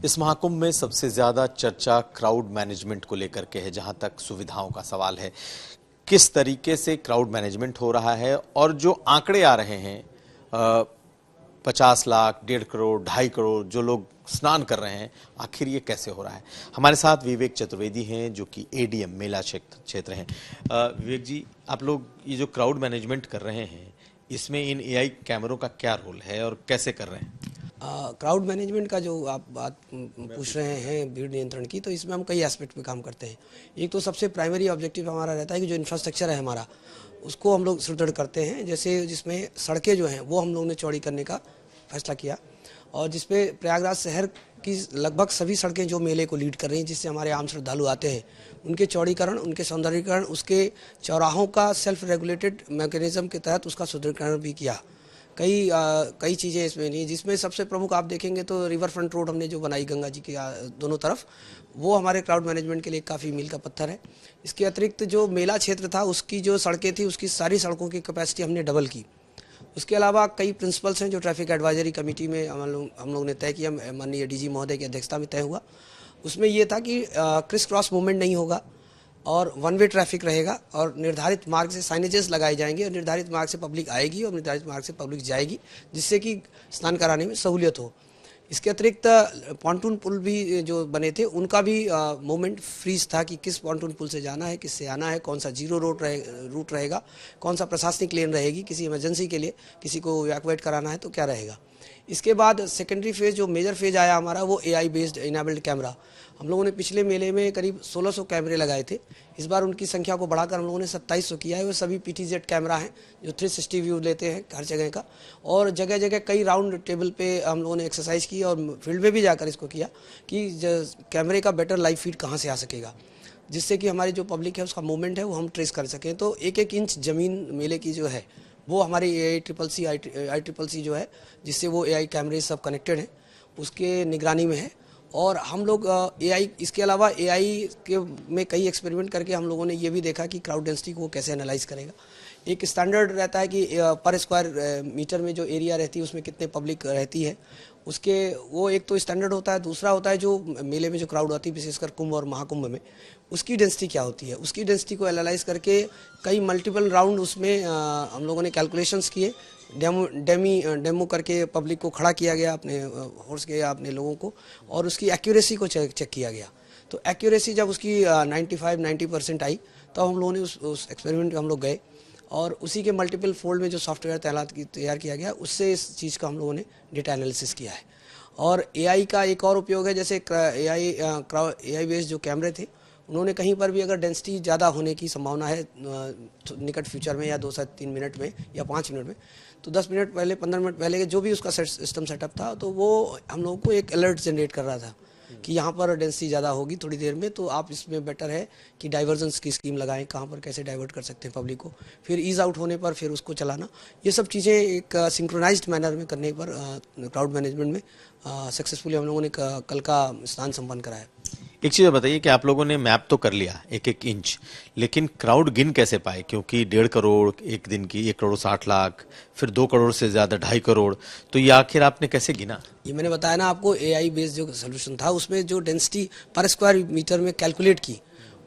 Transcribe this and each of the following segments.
इस महाकुंभ में सबसे ज्यादा चर्चा क्राउड मैनेजमेंट को लेकर के है, जहां तक सुविधाओं का सवाल है। किस तरीके से क्राउड मैनेजमेंट हो रहा है और जो आंकड़े आ रहे हैं 50 लाख, 1.5 करोड़, 2.5 करोड़ जो लोग स्नान कर रहे हैं, आखिर ये कैसे हो रहा है। हमारे साथ विवेक चतुर्वेदी हैं जो कि एडीएम मेला क्षेत्र हैं। विवेक जी, आप लोग ये जो क्राउड मैनेजमेंट कर रहे हैं, इसमें इन एआई कैमरों का क्या रोल है और कैसे कर रहे हैं? क्राउड मैनेजमेंट का जो आप बात पूछ रहे हैं भीड़ नियंत्रण की, तो इसमें हम कई एस्पेक्ट पे काम करते हैं। एक तो सबसे प्राइमरी ऑब्जेक्टिव हमारा रहता है कि जो इंफ्रास्ट्रक्चर है हमारा, उसको हम लोग सुदृढ़ करते हैं। जैसे जिसमें सड़कें जो हैं वो हम लोगों ने चौड़ी करने का फैसला किया, और जिसपे प्रयागराज शहर की लगभग सभी सड़कें जो मेले को लीड कर रही हैं, जिससे हमारे आम श्रद्धालु आते हैं, उनके चौड़ीकरण, उनके सौंदर्यीकरण, उसके चौराहों का सेल्फ रेगुलेटेड मैकेनिज्म के तहत उसका सुदृढ़ीकरण भी किया। कई चीज़ें इसमें नहीं, जिसमें सबसे प्रमुख आप देखेंगे तो रिवर फ्रंट रोड हमने जो बनाई गंगा जी के दोनों तरफ, वो हमारे क्राउड मैनेजमेंट के लिए काफ़ी मील का पत्थर है। इसके अतिरिक्त जो मेला क्षेत्र था, उसकी जो सड़कें थी, उसकी सारी सड़कों की कैपेसिटी हमने डबल की। उसके अलावा कई प्रिंसिपल्स हैं जो ट्रैफिक एडवाइजरी कमेटी में हम लोग ने तय किया, माननीय डीजी महोदय की अध्यक्षता में तय हुआ। उसमें ये था कि क्रिस क्रॉस मूवमेंट नहीं होगा और वन वे ट्रैफिक रहेगा, और निर्धारित मार्ग से साइनेजेस लगाए जाएंगे, और निर्धारित मार्ग से पब्लिक आएगी और निर्धारित मार्ग से पब्लिक जाएगी, जिससे कि स्नान कराने में सहूलियत हो। इसके अतिरिक्त पॉन्टून पुल भी जो बने थे, उनका भी मूवमेंट फ्रीज था कि किस पॉन्टून पुल से जाना है, किससे आना है, कौन सा जीरो रूट रहेगा, कौन सा प्रशासनिक लेन रहेगी, किसी इमरजेंसी के लिए किसी को इवैक्यूएट कराना है तो क्या रहेगा। इसके बाद सेकेंडरी फेज़, जो मेजर फेज़ आया हमारा, वो एआई बेस्ड इनेबल्ड कैमरा। हम लोगों ने पिछले मेले में करीब 1600 कैमरे लगाए थे। इस बार उनकी संख्या को बढ़ाकर हम लोगों ने 2700 किया है। वो सभी PTZ कैमरा हैं जो 360 व्यू लेते हैं हर जगह का, और जगह जगह कई राउंड टेबल पे हम लोगों ने एक्सरसाइज की और फील्ड में भी जाकर इसको किया कि कैमरे का बेटर लाइव फीड कहाँ से आ सकेगा, जिससे कि हमारी जो पब्लिक है उसका मूवमेंट है वो हम ट्रेस कर सकें। तो एक इंच ज़मीन मेले की जो है वो हमारी ICCC जो है, जिससे वो AI कैमरे सब कनेक्टेड हैं, उसके निगरानी में है। और हम लोग AI, इसके अलावा AI के में कई एक्सपेरिमेंट करके हम लोगों ने ये भी देखा कि क्राउड डेंसिटी को कैसे एनालाइज करेगा। एक स्टैंडर्ड रहता है कि पर स्क्वायर मीटर में जो एरिया रहती है उसमें कितने पब्लिक रहती है, उसके वो एक तो स्टैंडर्ड होता है। दूसरा होता है जो मेले में जो क्राउड आती है, विशेषकर कुंभ और महाकुंभ में, उसकी डेंसिटी क्या होती है। उसकी डेंसिटी को एनालाइज करके कई मल्टीपल राउंड उसमें हम लोगों ने कैलकुलेशंस किए, डेमो करके पब्लिक को खड़ा किया गया, अपने हॉर्स के या अपने लोगों को, और उसकी एक्यूरेसी को चेक किया गया। तो एक्यूरेसी जब उसकी 95-90% आई, तो हम लोगों ने उस एक्सपेरिमेंट में हम लोग गए, और उसी के मल्टीपल फोल्ड में जो सॉफ्टवेयर तैयार किया गया, उससे इस चीज़ का हम लोगों ने डेटा एनालिसिस किया है। और AI का एक और उपयोग है, जैसे AI बेस्ड जो कैमरे थे, उन्होंने कहीं पर भी अगर डेंसिटी ज़्यादा होने की संभावना है निकट फ्यूचर में, या 2 से 3 मिनट में या 5 मिनट में, तो 10 मिनट पहले, 15 मिनट पहले जो भी उसका सिस्टम सेटअप था, तो वो हम लोगों को एक अलर्ट जनरेट कर रहा था कि यहाँ पर डेंसिटी ज़्यादा होगी थोड़ी देर में, तो आप इसमें बेटर है कि डाइवर्जेंस की स्कीम लगाएं, कहाँ पर कैसे डाइवर्ट कर सकते हैं पब्लिक को, फिर ईज आउट होने पर फिर उसको चलाना। ये सब चीज़ें एक सिंक्रोनाइज्ड मैनर में करने पर क्राउड मैनेजमेंट में सक्सेसफुली हम लोगों ने कल का स्नान संपन्न कराया। एक चीज़ बताइए कि आप लोगों ने मैप तो कर लिया 1-1 इंच, लेकिन क्राउड गिन कैसे पाए? क्योंकि 1.5 करोड़ एक दिन की, 1.60 करोड़, फिर 2 करोड़ से ज़्यादा 2.5 करोड़, तो ये आखिर आपने कैसे गिना? ये मैंने बताया ना आपको, AI बेस्ड जो सोल्यूशन था, उसमें जो डेंसिटी पर स्क्वायर मीटर में कैलकुलेट की,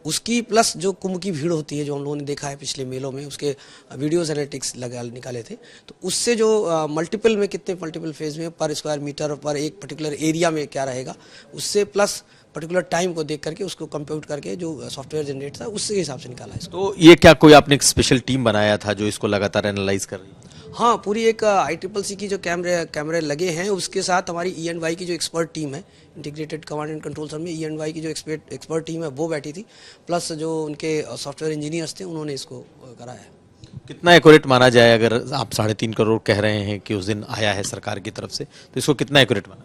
उसकी प्लस जो कुंभ की भीड़ होती है, जो हम लोगों ने देखा है पिछले मेलों में, उसके वीडियोज एनालिटिक्स निकाले थे, तो उससे जो मल्टीपल में कितने मल्टीपल फेज में पर स्क्वायर मीटर पर एक पर्टिकुलर एरिया में क्या रहेगा, उससे प्लस पर्टिकुलर टाइम को देख करके उसको कंप्यूट करके जो सॉफ्टवेयर जनरेट था, उससे हिसाब से निकाला है। तो ये क्या कोई आपने एक स्पेशल टीम बनाया था जो इसको लगातार एनालाइज कर रही है? हाँ, पूरी एक ICCC की जो कैमरे लगे हैं, उसके साथ हमारी E&Y की जो एक्सपर्ट टीम है, integrated command and control centre में E&Y की जो एक्सपर्ट टीम है वो बैठी थी, प्लस जो उनके सॉफ्टवेयर इंजीनियर्स थे, उन्होंने इसको कराया। कितना एक्यूरेट माना जाए? अगर आप 3.5 करोड़ कह रहे हैं कि उस दिन आया है सरकार की तरफ से, तो इसको कितना एक्यूरेट माना?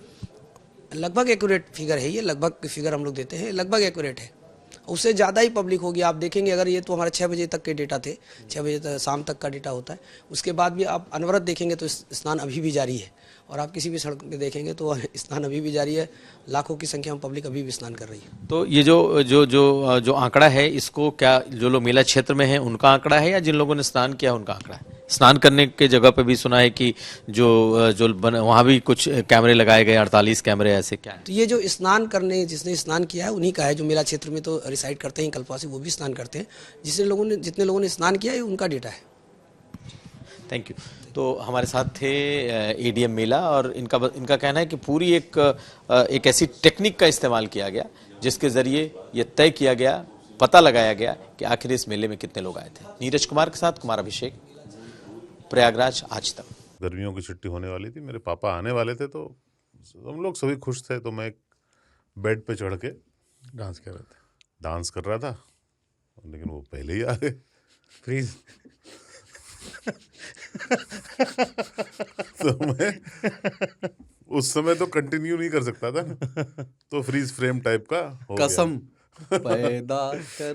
लगभग एक्यूरेट फिगर है ये, लगभग फिगर हम लोग देते हैं, लगभग एक्यूरेट है। उससे ज़्यादा ही पब्लिक होगी। आप देखेंगे, अगर ये तो हमारे 6 बजे तक के डेटा थे, 6 बजे तक शाम तक का डेटा होता है, उसके बाद भी आप अनवरत देखेंगे तो स्नान अभी भी जारी है, और आप किसी भी सड़क पे देखेंगे तो स्नान अभी भी जारी है। लाखों की संख्या में पब्लिक अभी भी स्नान कर रही है। तो ये जो आंकड़ा है, इसको क्या जो लोग मेला क्षेत्र में हैं उनका आंकड़ा है, या जिन लोगों ने स्नान किया उनका आंकड़ा है? स्नान करने के जगह पे भी सुना है कि वहाँ भी कुछ कैमरे लगाए गए, 48 कैमरे, ऐसे क्या है? तो ये जो स्नान करने जिसने स्नान किया है उन्हीं का है, जो मेला क्षेत्र में तो रिसाइड करते हैं कल्पवासी, वो भी स्नान करते हैं। जितने लोगों ने स्नान किया है उनका डेटा है। Thank you. तो हमारे साथ थे एडीएम मेला, और इनका कहना है कि पूरी एक ऐसी टेक्निक का इस्तेमाल किया गया जिसके जरिए ये तय किया गया, पता लगाया गया कि आखिर इस मेले में कितने लोग आए थे। नीरज कुमार के साथ कुमार अभिषेक, प्रयागराज, आज तक। गर्मियों की छुट्टी होने वाली थी, मेरे पापा आने वाले थे, तो हम लोग सभी खुश थे। तो मैं एक बेड पे चढ़ के डांस कर रहा था, लेकिन वो पहले ही आ गए। फ्रीज। तो मैं उस समय तो कंटिन्यू नहीं कर सकता था ना, तो फ्रीज फ्रेम टाइप का हो गया। कसम पैदा कर